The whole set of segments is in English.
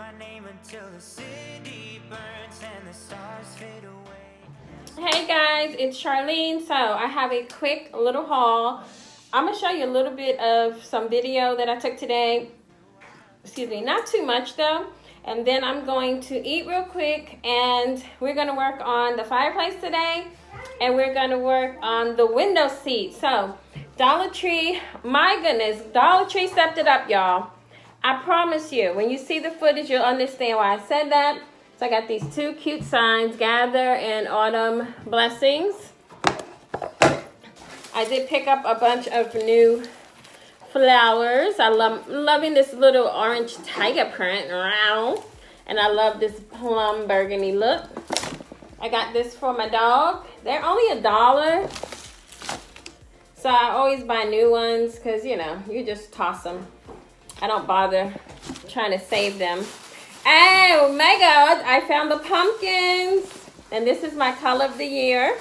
my name until the city burns and the stars fade away. Hey guys, it's Charlene. So I have a quick little haul. I'm gonna show you a little bit of some video that I took today. Excuse me, not too much though. And then I'm going to eat real quick, and we're gonna work on the fireplace today, and we're gonna work on the window seat. So Dollar Tree, my goodness, Dollar Tree stepped it up, y'all. I promise you, when you see the footage, you'll understand why I said that. So I got these two cute signs, Gather and Autumn Blessings. I did pick up a bunch of new flowers. I loving this little orange tiger print. And I love this plum burgundy look. I got this for my dog. They're only $1. So I always buy new ones because, you know, you just toss them. I don't bother trying to save them. Oh my God, I found the pumpkins. And this is my color of the year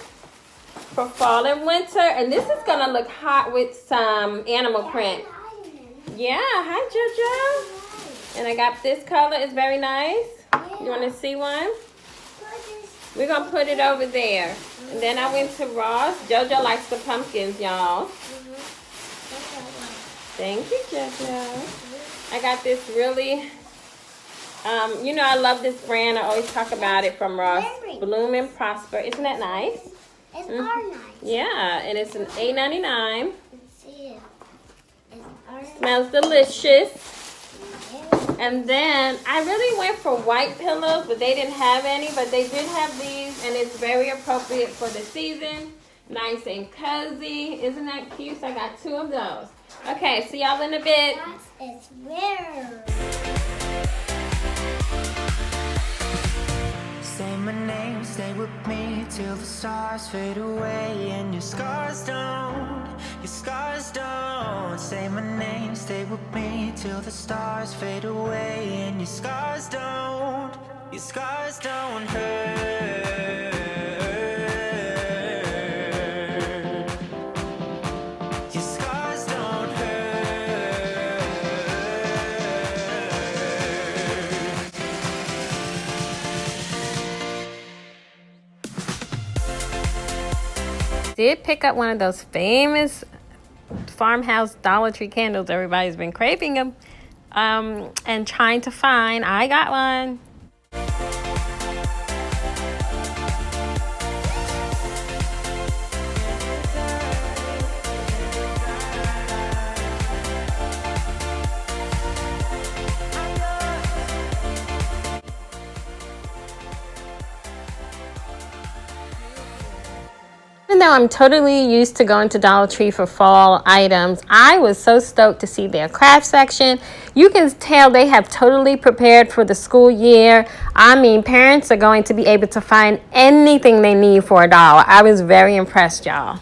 for fall and winter. And this is gonna look hot with some animal print. Yeah, hi JoJo. And I got this color, it's very nice. You wanna see one? We're gonna put it over there. And then I went to Ross. JoJo likes the pumpkins, y'all. Thank you, JoJo. I got this really, you know, I love this brand. I always talk about it from Ross. Bloom and Prosper. Isn't that nice? It's nice. Yeah, and it's an $8.99. It's Smells delicious. And then I really went for white pillows, but they didn't have any. But they did have these, and it's very appropriate for the season. Nice and cozy. Isn't that cute? So I got 2 of those. Okay, see y'all in a bit. It's weird. Say my name, stay with me till the stars fade away and your scars don't say my name, stay with me till the stars fade away and your scars don't hurt. Your scars don't hurt. Did pick up one of those famous farmhouse Dollar Tree candles. Everybody's been craving them and trying to find. I got one. Even though I'm totally used to going to Dollar Tree for fall items, I was so stoked to see their craft section. You can tell they have totally prepared for the school year. I mean, parents are going to be able to find anything they need for $1. I was very impressed, y'all.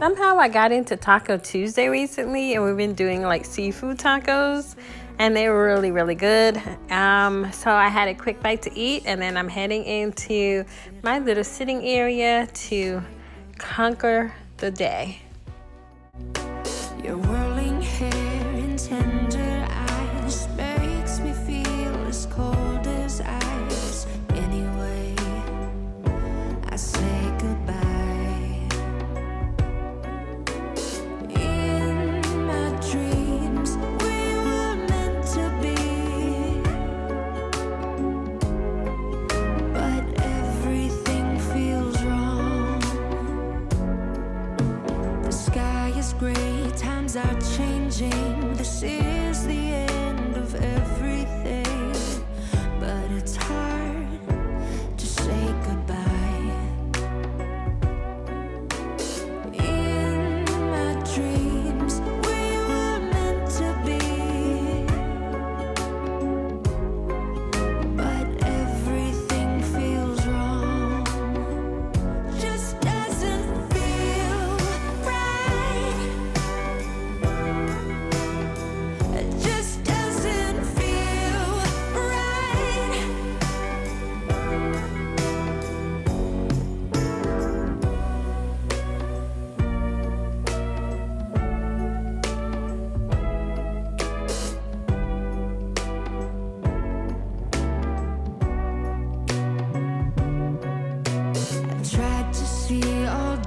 Somehow I got into Taco Tuesday recently, and we've been doing like seafood tacos, and they were really, really good. So I had a quick bite to eat, and then I'm heading into my little sitting area to conquer the day. Your whirling hair and tender eyes makes me feel as cold as ice. Anyway, I say goodbye. In my dreams, we were meant to be, but everything feels wrong.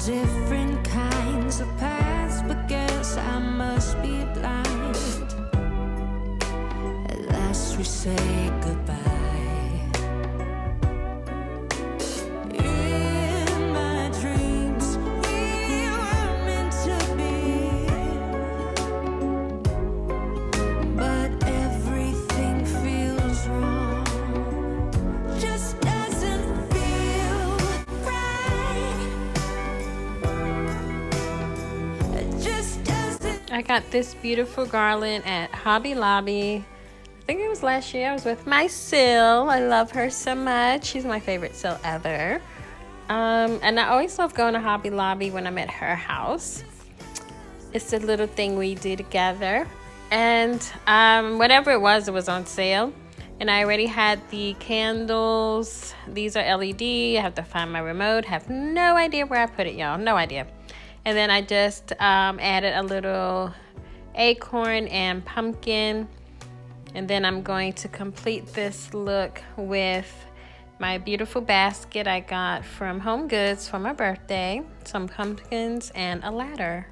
different kinds of paths, but guess I must be blind. At last we say goodbye. In my dreams, we were meant to be, but everything feels wrong. Just doesn't feel right. It just doesn't. I got this beautiful garland at Hobby Lobby. I think it was last year. I was with my Sil. I love her so much. She's my favorite Sil ever. And I always love going to Hobby Lobby when I'm at her house. It's a little thing we do together. And whatever it was on sale. And I already had the candles. These are LED. I have to find my remote. Have no idea where I put it, y'all. No idea. And then I just added a little acorn and pumpkin. And then I'm going to complete this look with my beautiful basket I got from Home Goods for my birthday. Some pumpkins and a ladder.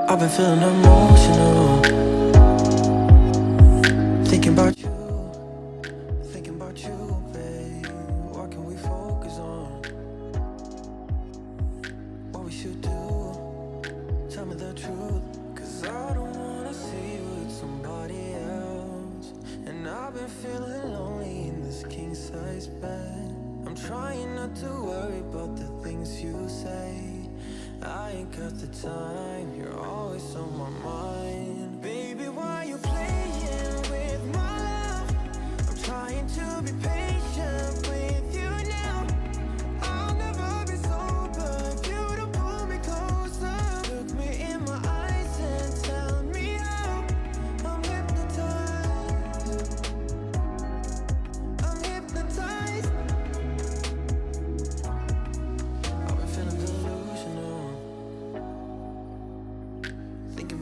I've been feeling emotional, thinking about you, babe. What can we focus on? What we should do? Tell me the truth, 'cause I don't wanna see you with somebody else. And I've been feeling lonely in this king-size bed. I'm trying not to worry about the things you say. I ain't got the time, you're always on my mind. Baby, why you playing with my love? I'm trying to be patient with you now. I'll never be sober if you don't pull me closer. Look me in my eyes and tell me how. I'm hypnotized. I'm hypnotized. I've been feeling delusional, thinking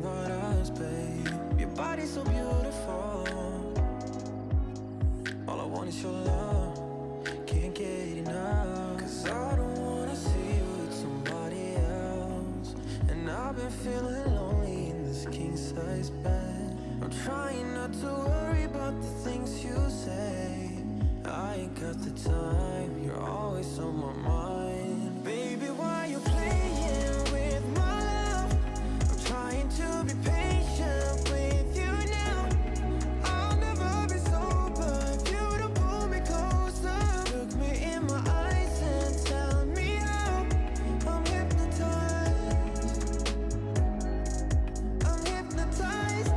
about us, babe. Your body's so beautiful. All I want is your love. Can't get enough. 'Cause I don't wanna see you with somebody else. And I've been feeling lonely in this king-size bed. I'm trying not to worry about the things you say. I ain't got the time, you're always on my mind. Baby, why you playing with my love? I'm trying to be patient with you now. I'll never be sober if you don't pull me closer. Look me in my eyes and tell me how. I'm hypnotized. I'm hypnotized.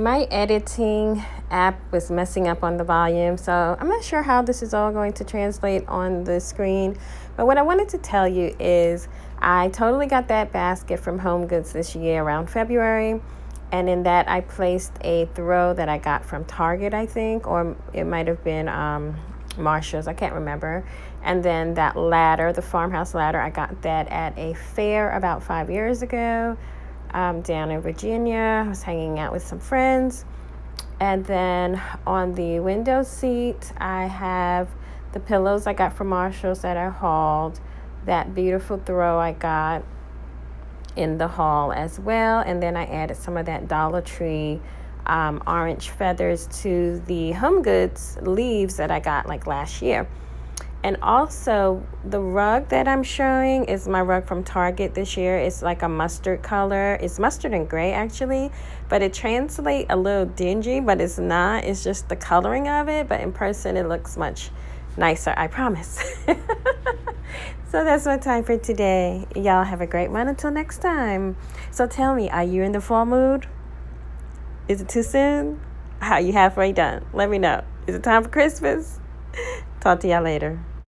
my editing app was messing up on the volume, so I'm not sure how this is all going to translate on the screen. But what I wanted to tell you is I totally got that basket from Home Goods this year around February. And in that, I placed a throw that I got from Target, I think, or it might have been Marshall's, I can't remember. And then that ladder, the farmhouse ladder, I got that at a fair about 5 years ago down in Virginia. I was hanging out with some friends. And then on the window seat, I have the pillows I got from Marshall's that I hauled, that beautiful throw I got in the haul as well. And then I added some of that Dollar Tree orange feathers to the Home Goods leaves that I got like last year. And also the rug that I'm showing is my rug from Target this year. It's like a mustard color. It's mustard and gray actually, but it translates a little dingy, but it's not. It's just the coloring of it, but in person it looks much nicer, I promise. So that's my time for today. Y'all have a great one until next time. So tell me, are you in the fall mood? Is it too soon? How you halfway done? Let me know. Is it time for Christmas? Talk to y'all later.